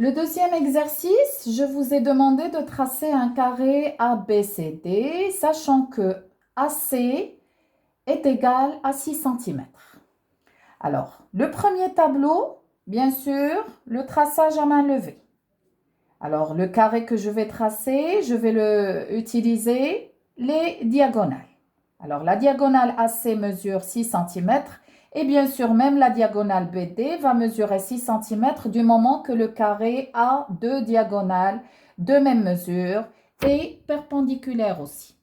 Le deuxième exercice, je vous ai demandé de tracer un carré ABCD, sachant que AC est égal à 6 cm. Alors, le premier tableau, bien sûr, le traçage à main levée. Alors, le carré que je vais tracer, je vais utiliser les diagonales. Alors, la diagonale AC mesure 6 cm et bien sûr, même la diagonale BD va mesurer 6 cm du moment que le carré a deux diagonales de même mesure et perpendiculaires aussi.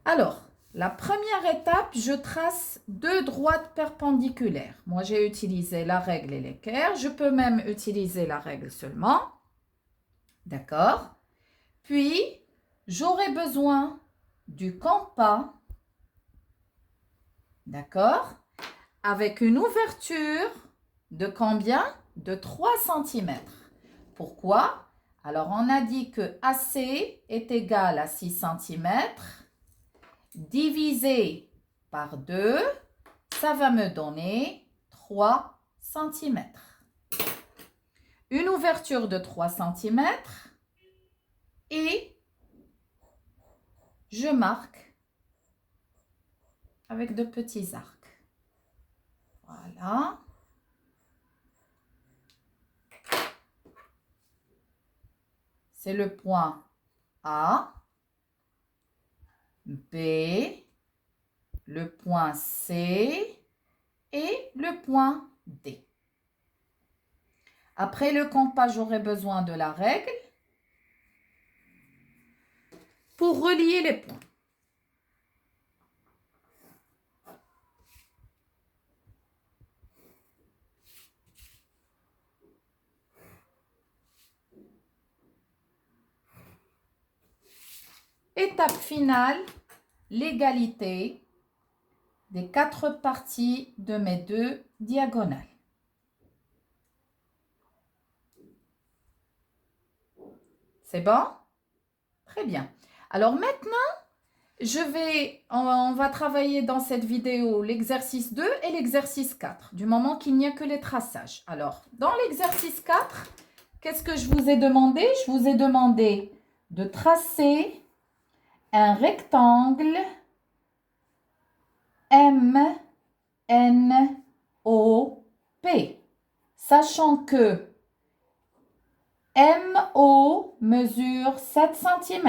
Alors, la première étape, je trace deux droites perpendiculaires. Moi, j'ai utilisé la règle et l'équerre. Je peux même utiliser la règle seulement. D'accord? Puis, j'aurai besoin du compas. D'accord? Avec une ouverture de combien? De 3 cm. Pourquoi? Alors, on a dit que AC est égal à 6 cm divisé par 2, ça va me donner 3 cm. Une ouverture de 3 cm et je marque avec de petits arcs. Voilà. C'est le point A, B, le point C et le point D. Après le compas, j'aurai besoin de la règle pour relier les points. Étape finale, l'égalité des quatre parties de mes deux diagonales. C'est bon? Très bien. Alors maintenant, on va travailler dans cette vidéo l'exercice 2 et l'exercice 4, du moment qu'il n'y a que les traçages. Alors, dans l'exercice 4, qu'est-ce que je vous ai demandé? Je vous ai demandé de tracer un rectangle MNOP, sachant que MO mesure 7 cm.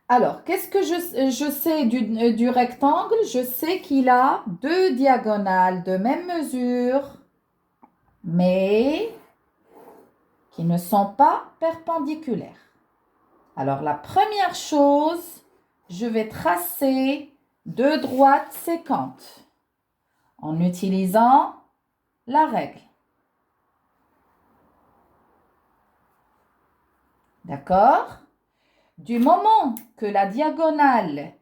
Alors, qu'est-ce que je sais du rectangle? Je sais qu'il a deux diagonales de même mesure, mais qui ne sont pas perpendiculaires. Alors, la première chose, je vais tracer deux droites séquentes en utilisant la règle. D'accord? Du moment que la diagonale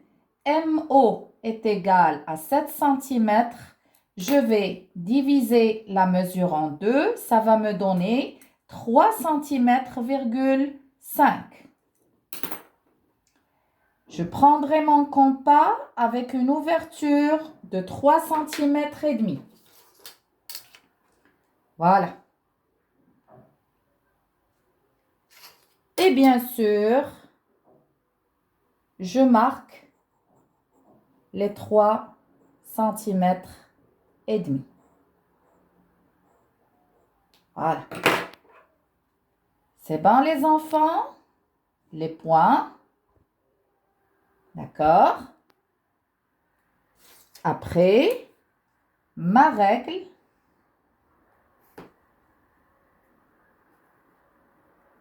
MO est égale à 7 cm, je vais diviser la mesure en deux. Ça va me donner 3 cm,5. Je prendrai mon compas avec une ouverture de 3 cm et demi. Voilà. Et bien sûr, je marque les 3 cm et demi. Voilà. C'est bon les enfants? Les points. D'accord? Après, ma règle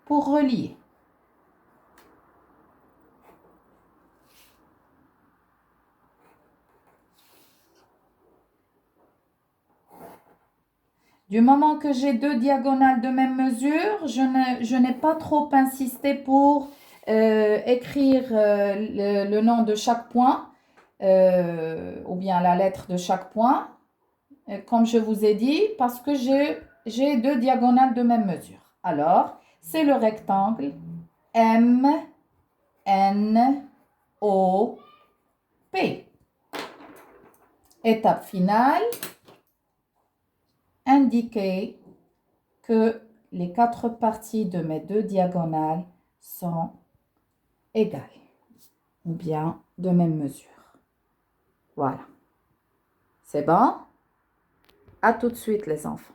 pour relier. Du moment que j'ai deux diagonales de même mesure, je n'ai pas trop insisté pour écrire le nom de chaque point ou bien la lettre de chaque point, comme je vous ai dit, parce que j'ai deux diagonales de même mesure. Alors, c'est le rectangle MNOP. Étape finale, indiquer que les 4 parties de mes 2 diagonales sont égales ou bien de même mesure. Voilà. C'est bon? À tout de suite les enfants.